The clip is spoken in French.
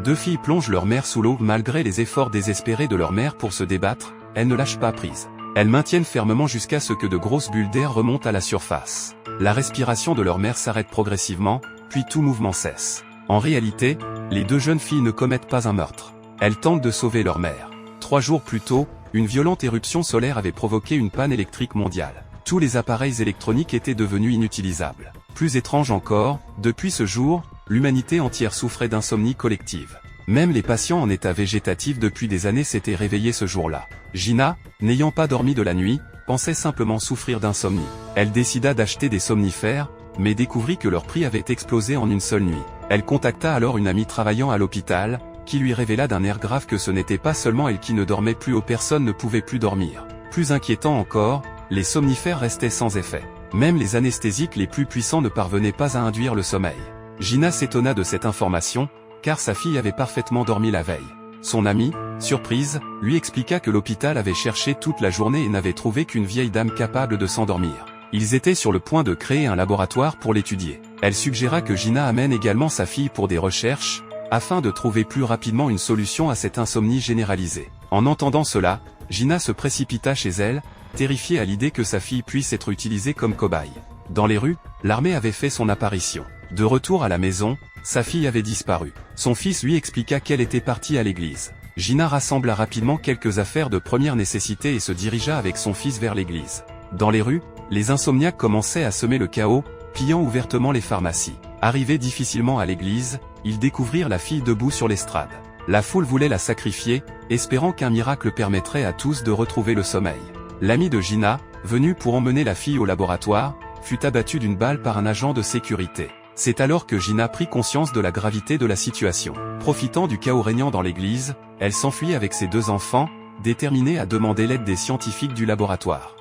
Deux filles plongent leur mère sous l'eau malgré les efforts désespérés de leur mère pour se débattre, elles ne lâchent pas prise. Elles maintiennent fermement jusqu'à ce que de grosses bulles d'air remontent à la surface. La respiration de leur mère s'arrête progressivement, puis tout mouvement cesse. En réalité, les deux jeunes filles ne commettent pas un meurtre. Elles tentent de sauver leur mère. 3 jours plus tôt, une violente éruption solaire avait provoqué une panne électrique mondiale. Tous les appareils électroniques étaient devenus inutilisables. Plus étrange encore, depuis ce jour, l'humanité entière souffrait d'insomnie collective. Même les patients en état végétatif depuis des années s'étaient réveillés ce jour-là. Gina, n'ayant pas dormi de la nuit, pensait simplement souffrir d'insomnie. Elle décida d'acheter des somnifères, mais découvrit que leur prix avait explosé en une seule nuit. Elle contacta alors une amie travaillant à l'hôpital, qui lui révéla d'un air grave que ce n'était pas seulement elle qui ne dormait plus ou personne ne pouvait plus dormir. Plus inquiétant encore, les somnifères restaient sans effet. Même les anesthésiques les plus puissants ne parvenaient pas à induire le sommeil. Gina s'étonna de cette information, car sa fille avait parfaitement dormi la veille. Son amie, surprise, lui expliqua que l'hôpital avait cherché toute la journée et n'avait trouvé qu'une vieille dame capable de s'endormir. Ils étaient sur le point de créer un laboratoire pour l'étudier. Elle suggéra que Gina amène également sa fille pour des recherches, afin de trouver plus rapidement une solution à cette insomnie généralisée. En entendant cela, Gina se précipita chez elle, terrifiée à l'idée que sa fille puisse être utilisée comme cobaye. Dans les rues, l'armée avait fait son apparition. De retour à la maison, sa fille avait disparu. Son fils lui expliqua qu'elle était partie à l'église. Gina rassembla rapidement quelques affaires de première nécessité et se dirigea avec son fils vers l'église. Dans les rues, les insomniaques commençaient à semer le chaos, pillant ouvertement les pharmacies. Arrivés difficilement à l'église, ils découvrirent la fille debout sur l'estrade. La foule voulait la sacrifier, espérant qu'un miracle permettrait à tous de retrouver le sommeil. L'ami de Gina, venu pour emmener la fille au laboratoire, fut abattu d'une balle par un agent de sécurité. C'est alors que Gina prit conscience de la gravité de la situation. Profitant du chaos régnant dans l'église, elle s'enfuit avec ses 2 enfants, déterminée à demander l'aide des scientifiques du laboratoire.